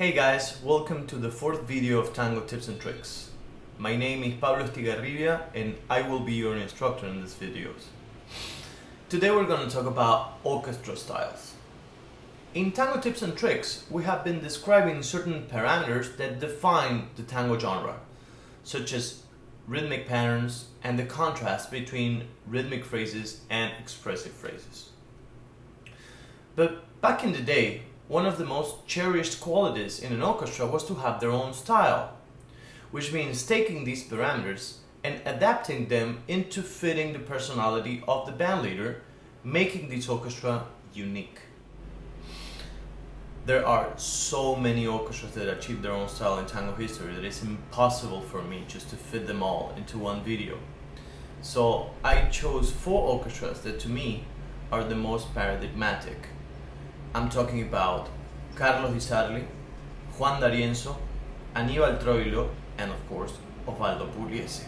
Hey guys, welcome to the fourth video of Tango Tips and Tricks. My name is Pablo Estigarribia and I will be your instructor in these videos. Today we're going to talk about orchestra styles. In Tango Tips and Tricks, we have been describing certain parameters that define the tango genre, such as rhythmic patterns and the contrast between rhythmic phrases and expressive phrases. But back in the day, one of the most cherished qualities in an orchestra was to have their own style, which means taking these parameters and adapting them into fitting the personality of the bandleader, making this orchestra unique. There are so many orchestras that achieve their own style in tango history that it's impossible for me just to fit them all into one video. So I chose 4 orchestras that to me are the most paradigmatic. I'm talking about Carlos Di Sarli, Juan D'Arienzo, Aníbal Troilo, and of course, Osvaldo Pugliese.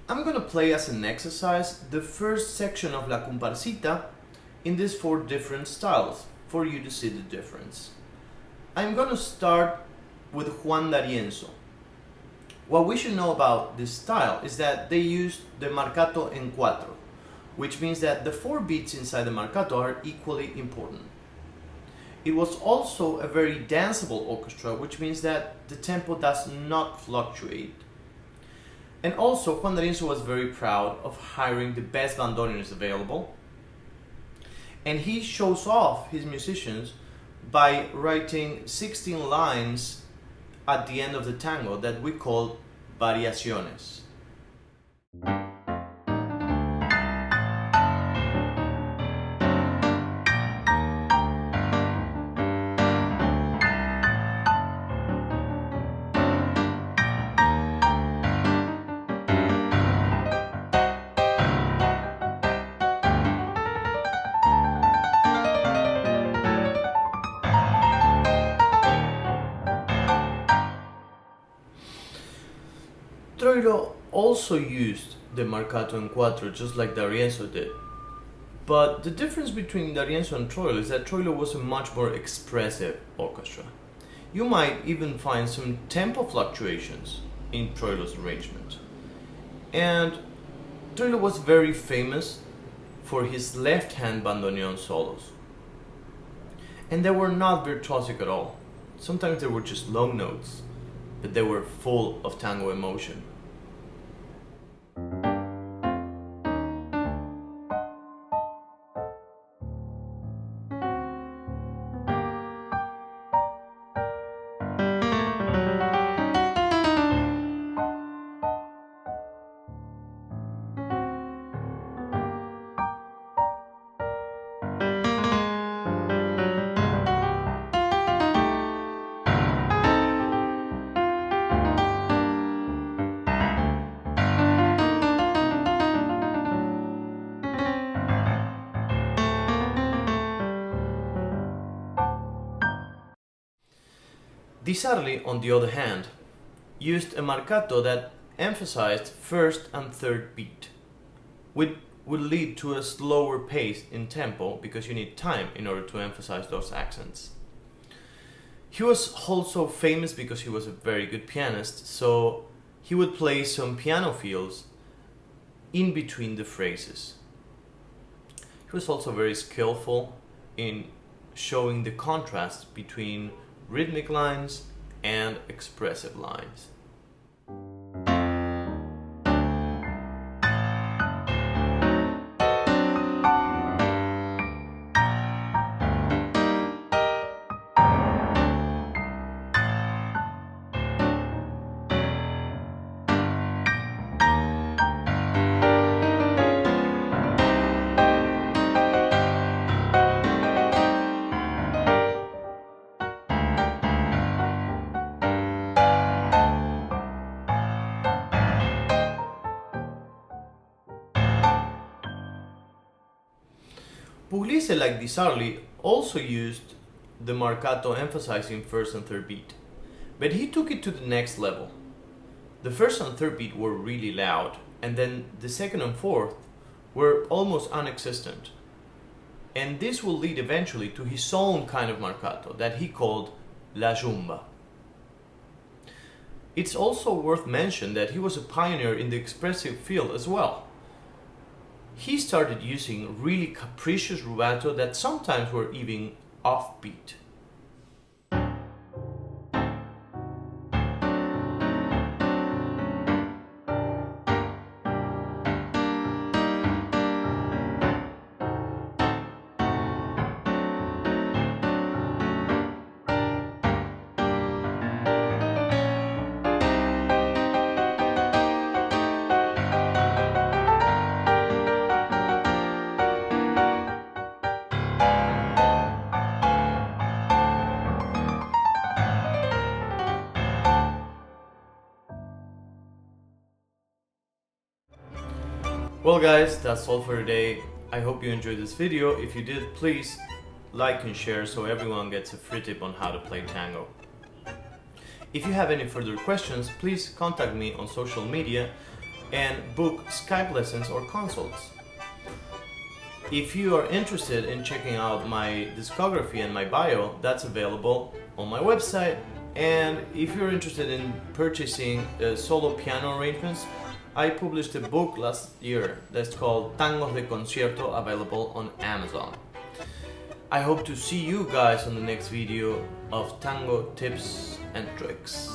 I'm gonna play as an exercise the first section of La Comparsita in these 4 different styles for you to see the difference. I'm gonna start with Juan D'Arienzo. What we should know about this style is that they use the marcato en cuatro, which means that the 4 beats inside the marcato are equally important. It was also a very danceable orchestra, which means that the tempo does not fluctuate. And also, Juan D'Arienzo was very proud of hiring the best bandoneons available, and he shows off his musicians by writing 16 lines at the end of the tango that we call variaciones. Troilo also used the marcato en cuatro just like D'Arienzo did, but the difference between D'Arienzo and Troilo is that Troilo was a much more expressive orchestra. You might even find some tempo fluctuations in Troilo's arrangement. And Troilo was very famous for his left-hand bandoneon solos. And they were not virtuosic at all. Sometimes they were just long notes, but they were full of tango emotion. Di Sarli, on the other hand, used a marcato that emphasized first and third beat, which would lead to a slower pace in tempo because you need time in order to emphasize those accents. He was also famous because he was a very good pianist, so he would play some piano fills in between the phrases. He was also very skillful in showing the contrast between rhythmic lines and expressive lines. Pugliese, like Di Sarli, also used the marcato emphasizing first and third beat, but he took it to the next level. The first and third beat were really loud, and then the second and fourth were almost non-existent. and this will lead eventually to his own kind of marcato that he called la jumba. It's also worth mentioning that he was a pioneer in the expressive field as well. He started using really capricious rubato that sometimes were even offbeat. Well guys, that's all for today. I hope you enjoyed this video. If you did, please like and share so everyone gets a free tip on how to play tango. If you have any further questions, please contact me on social media and book Skype lessons or consults. If you are interested in checking out my discography and my bio, that's available on my website. And if you're interested in purchasing solo piano arrangements, I published a book last year that's called Tangos de Concierto, available on Amazon. I hope to see you guys on the next video of tango tips and tricks.